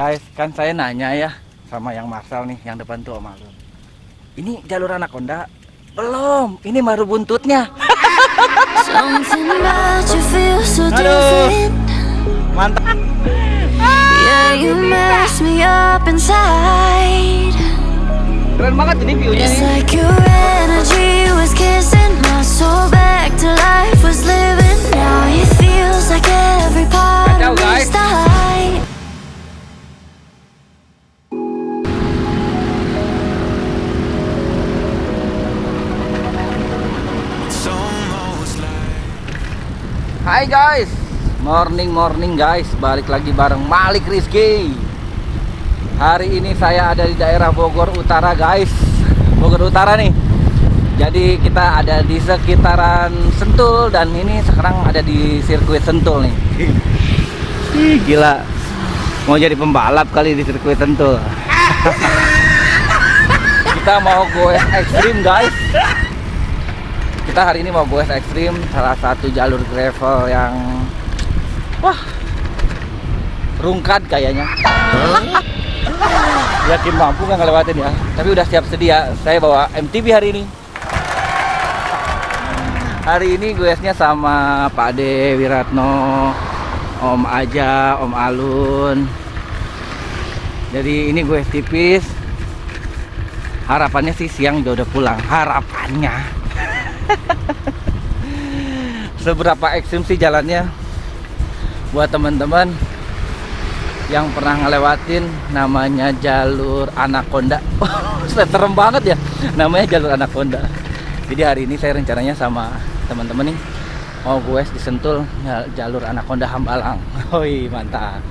Guys, kan saya nanya ya sama yang Marcel nih, yang depan tuh Om Alun. Ini jalur Anaconda? Belum, ini baru buntutnya. Aduh, mantap. Keren banget ini view-nya nih. Kacau guys. Hai guys, morning guys, balik lagi bareng Malik Rizky. Hari ini saya ada di daerah Bogor Utara guys, Bogor Utara nih. Jadi kita ada di sekitaran Sentul dan ini sekarang ada di sirkuit Sentul nih. Gila, mau jadi pembalap kali di sirkuit Sentul. Kita mau goes ekstrim guys. Kita hari ini mau goes ekstrim, salah satu jalur gravel yang rungkad kayaknya. Yakin mampu nggak ngelewatin ya, tapi udah siap sedia. Saya bawa MTB hari ini. Hari ini goesnya sama Pak Ade Wiratno, Om Aja, Om Alun. Jadi ini goes tipis. Harapannya sih siang juga udah pulang. Harapannya. Seberapa ekstrim sih jalannya? Buat teman-teman yang pernah ngelewatin, namanya jalur Anaconda. Serem banget ya, namanya jalur Anaconda. Jadi hari ini saya rencananya sama teman-teman nih mau goes di Sentul jalur Anaconda Hambalang. Woi, mantap.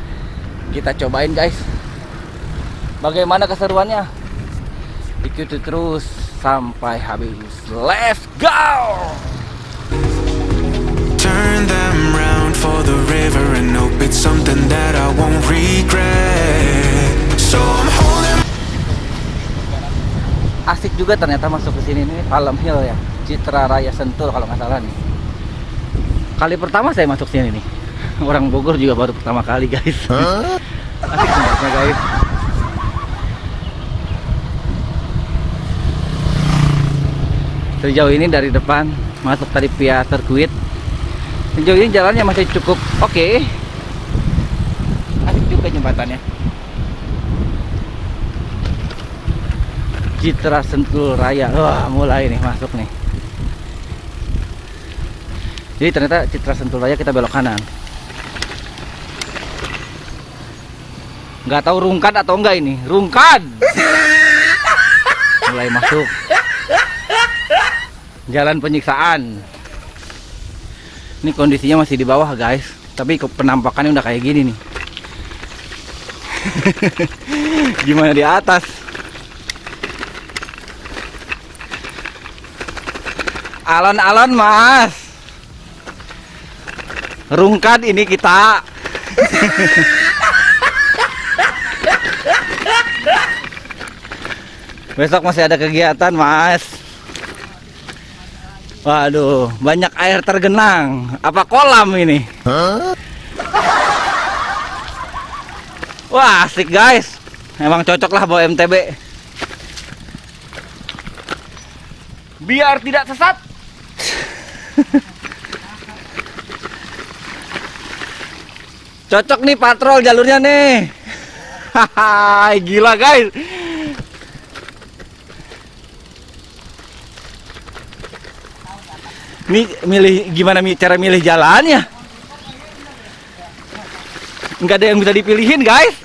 Kita cobain guys. Bagaimana keseruannya? Ikuti terus sampai habis. Let's go! Turn them round for the river and hope it's something that I won't regret. So I'm holding. Asik juga ternyata masuk ke sini nih, Palem Hill ya, Citra Raya Sentul kalau nggak salah nih. Kali pertama saya masuk sini nih. Orang Bogor juga baru pertama kali guys. Asik tempatnya guys. Sejauh ini dari depan masuk tadi via sirkuit. Sejauh ini jalannya masih cukup oke. Asik juga jembatannya. Citra Sentul Raya. Wah, mulai nih masuk nih. Jadi ternyata Citra Sentul Raya kita belok kanan. Nggak tahu rungkad atau enggak ini. Rungkad. Mulai masuk. Jalan penyiksaan. Ini kondisinya masih di bawah guys, tapi penampakannya udah kayak gini nih. Gimana di atas? Alon-alon mas. Rungkad ini kita. Besok masih ada kegiatan mas. Waduh, banyak air tergenang. Apa kolam ini? Wah, asik guys. Emang cocok lah bawa MTB. Biar tidak sesat. Cocok nih patrol jalurnya nih. Hahaha, gila guys. Ini milih gimana cara milih jalannya? Nggak ada yang bisa dipilihin guys.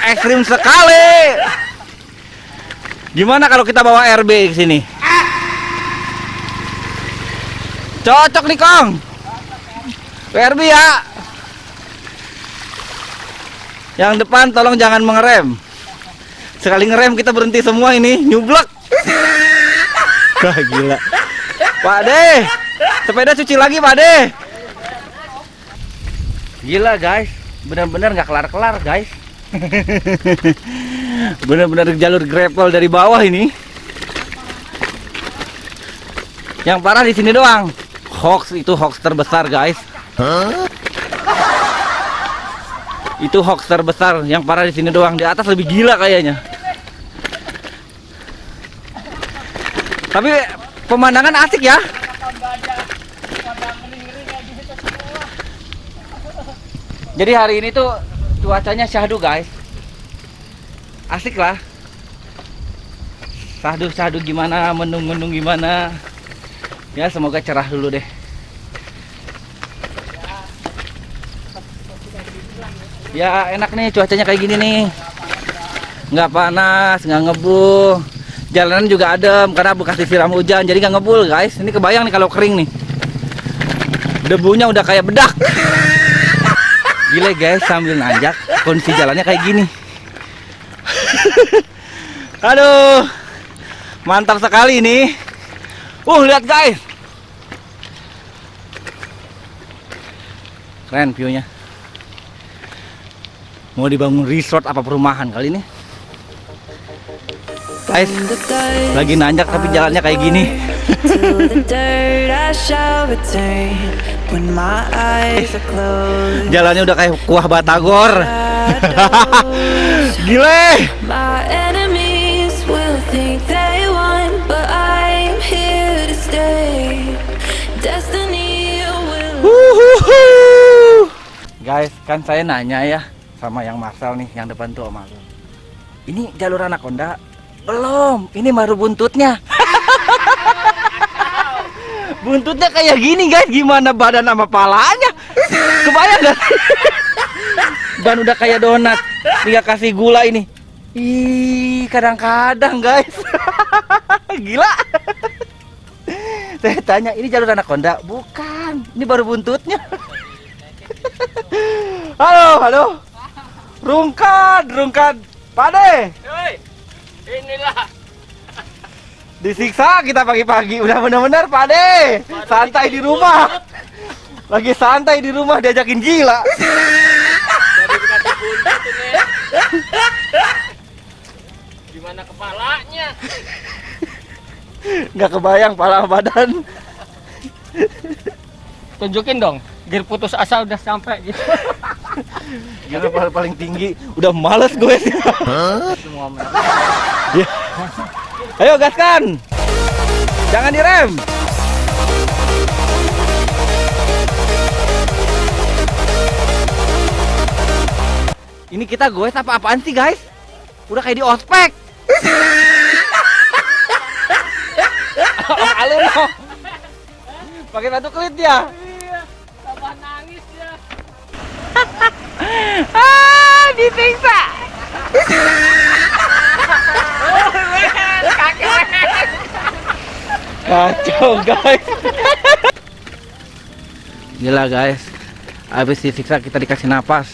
Ekstrim sekali. Gimana kalau kita bawa RB ke sini? Cocok nih Kong. RB ya. Yang depan tolong jangan mengerem. Sekali ngerem kita berhenti semua ini, nyublek. Wah gila. Pak De, sepeda cuci lagi Pak De. Gila guys, benar-benar nggak kelar-kelar guys. Benar-benar jalur gravel dari bawah ini. Yang parah di sini doang. Hoax itu hoax terbesar guys. Itu hoax terbesar yang parah di sini doang. Di atas lebih gila kayaknya. Tapi pemandangan asik ya. Jadi hari ini tuh cuacanya syahdu guys. Asik lah. Syahdu gimana, mendung gimana. Ya semoga cerah dulu deh. Ya enak nih cuacanya kayak gini nih. Nggak panas, nggak ngebul. Jalanan juga adem karena bekas disiram hujan, jadi nggak ngebul guys. Ini kebayang nih kalau kering nih. Debunya udah kayak bedak. Gile guys, sambil nanjak kondisi jalannya kayak gini. Aduh, mantap sekali ini. Lihat guys, keren viewnya. Mau dibangun resort apa perumahan kali ini? Guys, lagi nanjak tapi jalannya kayak gini. Jalannya udah kayak kuah batagor. Gile. Guys, kan saya nanya ya sama yang Marcel nih, yang depan tuh Om Alun. Ini jalur Anaconda? Belum, ini baru buntutnya. Buntutnya kayak gini guys, gimana badan sama palanya? Kebayang gak? Dan udah kayak donat, tinggal kasih gula ini. Ih, kadang-kadang guys. Gila. Saya tanya, ini jalur Anaconda? Bukan, ini baru buntutnya. Halo. Rungkad. Pade. Inilah. Disiksa kita pagi-pagi, udah benar-benar Pade. Santai di rumah. Lagi santai di rumah diajakin gila. Jadi dikasih buntut ini. Gimana kepalanya? Nggak kebayang pala badan. Tunjukin dong, gear putus asa udah sampai gitu. Gila paling tinggi, udah males gue. Semua Ya. Ayo gaskan. Jangan direm. Ini kita goes apa-apaan sih guys? Udah kayak di ospek. Halo no. Pakai batu kulit ya. Iya, tambah nangis ya. Disiksa. Kacau guys. Gila guys. Habis disiksa kita dikasih napas.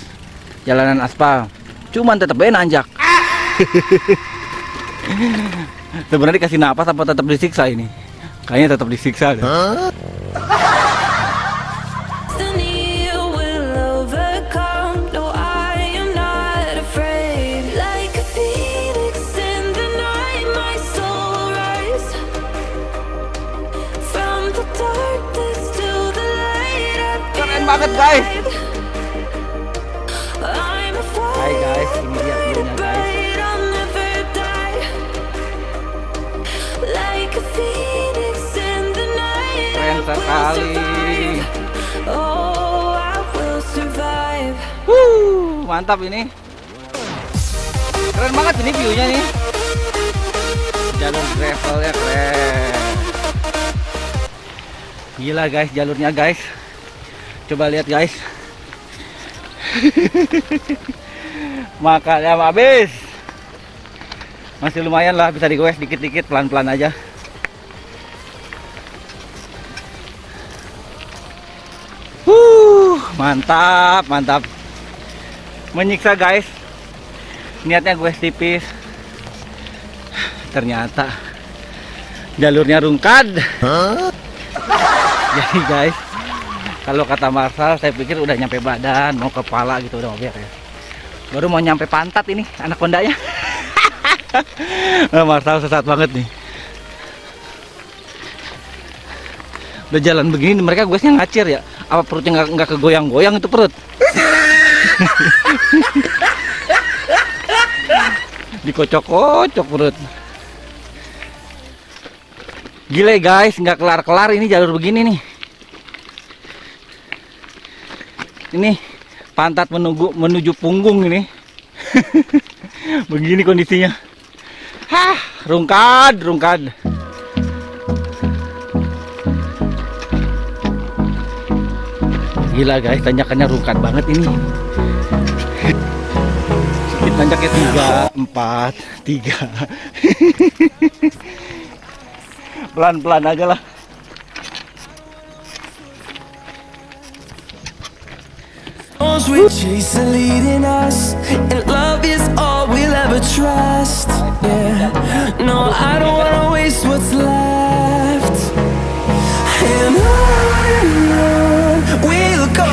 Jalanan aspal. Cuman tetap aja nanjak. Sebenarnya dikasih napas apa tetap disiksa ini? Kayaknya tetap disiksa deh. Keren banget guys. Hai guys, ini dia viewnya guys. Keren sekali. Mantap ini. Keren banget ini viewnya nih. Jalur gravelnya keren. Gila guys jalurnya guys. Coba lihat guys. Makanya habis. Masih lumayan lah, bisa digoes dikit-dikit, pelan-pelan aja. Mantap. Menyiksa guys. Niatnya goes tipis. Ternyata jalurnya rungkad. Jadi guys, kalau kata Marcel, saya pikir udah nyampe badan, mau kepala gitu udah mobil ya. Baru mau nyampe pantat ini Anacondanya. Marcel sesat banget nih. Udah jalan begini mereka goesnya ngacir ya. Apa perutnya nggak kegoyang-goyang itu perut? Dikocok-kocok perut. Gile guys, nggak kelar-kelar ini jalur begini nih. Ini pantat menuju punggung ini. Begini kondisinya. Hah, rungkad. Gila guys, tanjakannya rungkad banget ini. Sedikit tanjaknya 3, 4, 3. Pelan-pelan aja lah. We chase the leading us, and love is all we'll ever trust. Yeah, no, I don't wanna waste what's left. And on we'll go,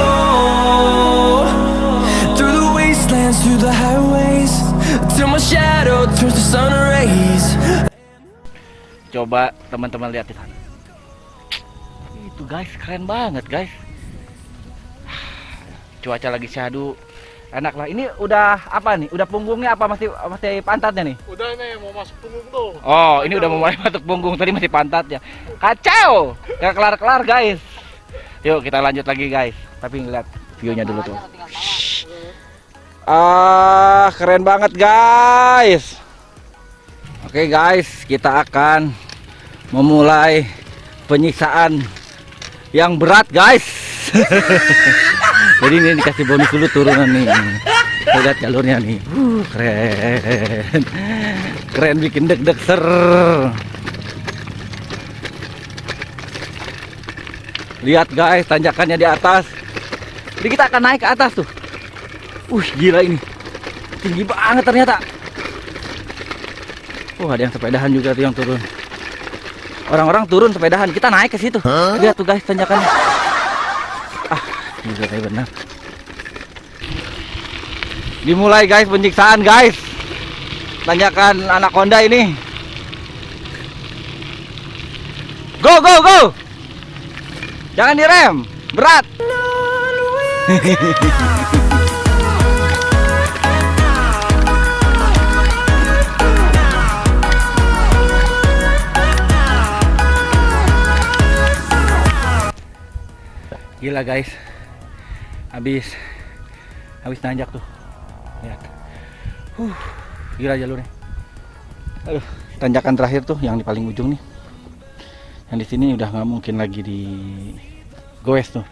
through the wastelands, through the highways, till my shadow turns to sun rays. Coba teman-teman lihat di sana. Itu guys, keren banget guys. Cuaca lagi syahdu, enak lah. Ini udah apa nih? Udah punggungnya apa masih pantatnya nih? Udah nih mau masuk punggung tuh. Oh, ini udah mulai masuk punggung, tadi masih pantatnya. Kacau, gak kelar-kelar guys. Yuk kita lanjut lagi guys. Tapi ngeliat view-nya dulu tuh. Keren banget guys. Oke guys, kita akan memulai penyiksaan yang berat guys. Jadi ini dikasih bonus dulu turunan nih. Lihat jalurnya nih. Keren. Keren, bikin deg-deg ser. Lihat guys, tanjakannya di atas. Jadi kita akan naik ke atas tuh. Gila ini. Tinggi banget ternyata. Ada yang sepedahan juga tuh yang turun. Orang-orang turun sepedahan, kita naik ke situ. Lihat tuh guys tanjakannya. Gila kayak benar. Dimulai guys penyiksaan guys. Tanjakan Anaconda ini. Go go go. Jangan direm, berat. Gila guys. Habis nanjak tuh. Lihat. Gila jalurnya. Aduh, tanjakan terakhir tuh yang di paling ujung nih. Yang di sini udah nggak mungkin lagi di goes tuh.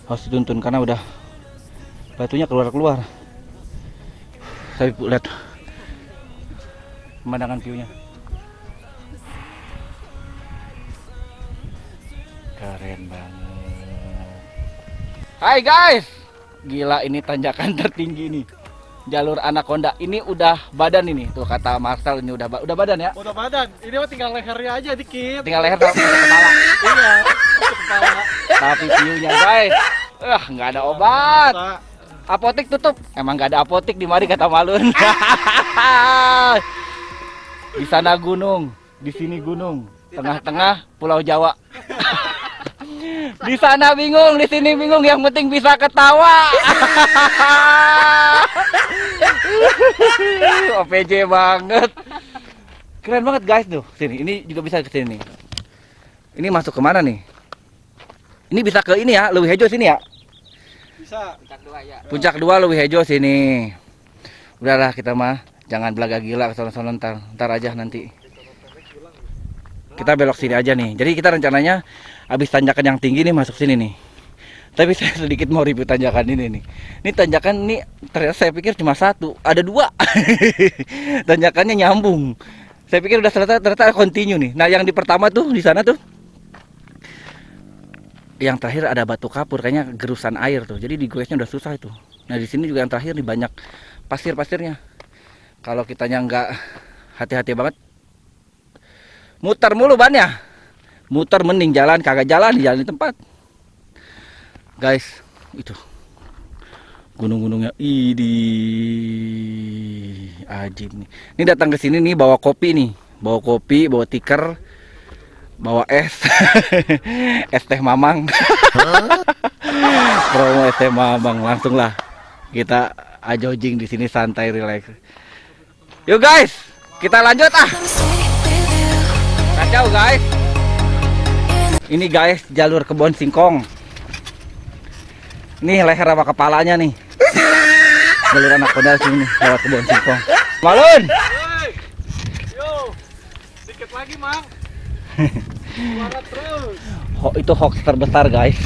Harus dituntun karena udah batunya keluar. Saya lihat pemandangan view-nya. Keren banget. Hai guys. Gila ini tanjakan tertinggi nih. Jalur Anaconda ini udah badan ini. Tuh kata Marcel ini udah badan ya. Udah badan. Ini mah tinggal lehernya aja dikit. Tinggal leher sama kepala. Iya. Kepala. Tapi view-nya guys. Nggak ada obat. Apotek tutup. Emang nggak ada apotek di mari kata Malun. Di sana gunung, di sini gunung. Tengah-tengah Pulau Jawa. Di sana bingung, di sini bingung, yang penting bisa ketawa. OPJ banget. Keren banget guys tuh. Sini, ini juga bisa ke sini. Ini masuk ke mana nih? Ini bisa ke ini ya, Leuwi Hejo sini ya? Bisa. Puncak 2 ya. Puncak 2 Leuwi Hejo sini. Udahlah kita mah jangan belaga gila ke sono-sono ntar aja nanti. Kita belok sini aja nih. Jadi kita rencananya habis tanjakan yang tinggi nih masuk sini nih. Tapi saya sedikit mau review tanjakan ini nih. Ini tanjakan ini ternyata saya pikir cuma satu, ada 2. Tanjakannya nyambung. Saya pikir udah ternyata continue nih. Nah yang di pertama tuh di sana tuh, yang terakhir ada batu kapur, kayaknya gerusan air tuh. Jadi di goesnya udah susah itu. Nah di sini juga yang terakhir nih banyak pasir-pasirnya. Kalau kitanya nggak hati-hati banget, muter mulu bannya. Muter mending jalan, kagak jalan di tempat. Guys, itu gunung-gunungnya ajib nih. Ini datang ke sini nih bawa kopi nih, bawa tikar, bawa es. Es teh Mamang. Promo es teh Mamang langsung lah. Kita jogging di sini santai relax. Yuk guys, kita lanjut ah. Kacau guys. Ini guys jalur kebun singkong. Nih leher sama kepalanya nih. Jalur anaconda sini lewat kebun singkong. Malun. Hei, yo, dikit lagi mang. Semangat terus. Itu hoax terbesar guys.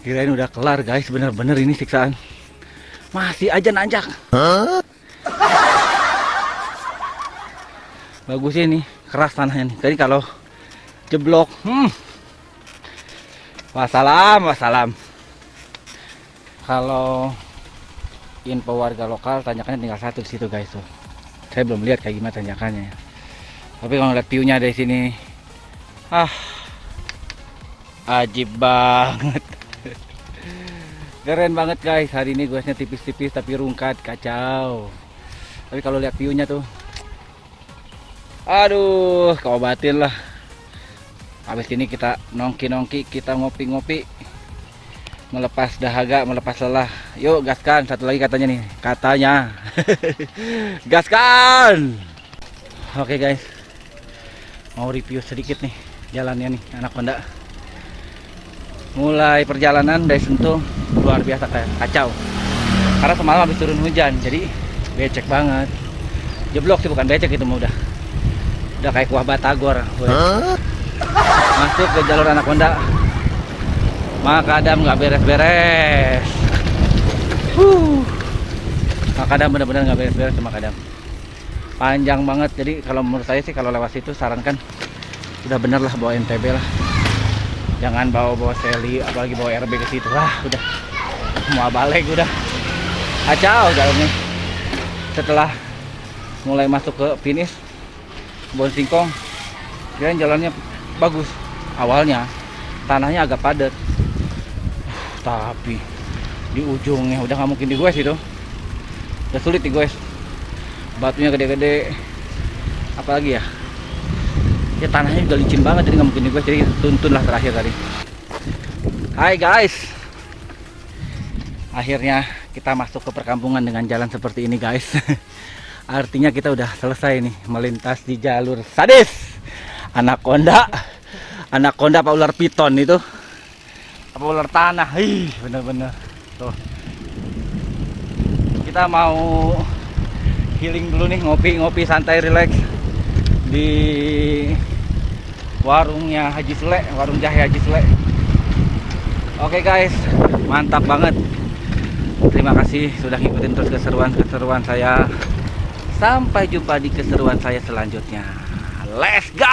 Kirain udah kelar guys, bener-bener ini siksaan. Masih aja nanjak. Bagus ini, keras tanahnya nih. Jadi kalau jeblok, wassalam, wassalam. Kalau info warga lokal, tanjakannya tinggal satu di situ guys tuh. Saya belum lihat kayak gimana tanjakannya. Tapi kalau ngeliat view-nya dari sini, ajib banget. Keren banget guys. Hari ini guysnya tipis-tipis tapi rungkat, kacau. Tapi kalau lihat view-nya tuh, aduh, keobatin lah. Habis ini kita nongki-nongki, kita ngopi-ngopi, melepas dahaga, melepas lelah. Yuk gaskan, satu lagi katanya nih, katanya. Gaskan. Oke guys, mau review sedikit nih jalannya nih Anaconda. Mulai perjalanan dari Sentul luar biasa kayak kacau. Karena semalam habis turun hujan, jadi becek banget. Jeblok sih, bukan becek, itu mah udah kayak kuah batagor. Masuk ke jalur Anaconda, makadam nggak beres-beres. Makadam bener-bener nggak beres-beres sama makadam. Panjang banget, jadi kalau menurut saya sih kalau lewat situ sarankan udah bener lah bawa MTB lah. Jangan bawa seli, apalagi bawa RB ke situ. Udah mau balik udah kacau jalannya. Setelah mulai masuk ke finish kebun singkong, dan jalannya bagus. Awalnya tanahnya agak padat, tapi di ujungnya udah nggak mungkin digoes itu. Udah sulit digoes. Batunya gede-gede, apalagi ya, tanahnya juga licin banget, jadi nggak mungkin digoes. Jadi tuntun lah terakhir tadi. Hai guys, akhirnya kita masuk ke perkampungan dengan jalan seperti ini guys. Artinya kita udah selesai nih melintas di jalur sadis Anaconda. Anaconda apa ular piton itu? Apa ular tanah? Bener-bener tuh. Kita mau healing dulu nih, ngopi-ngopi santai relax di warungnya Haji Sule, warung jahe Haji Sule. Oke guys, mantap banget. Terima kasih sudah ngikutin terus keseruan saya. Sampai jumpa di keseruan saya selanjutnya. Let's go!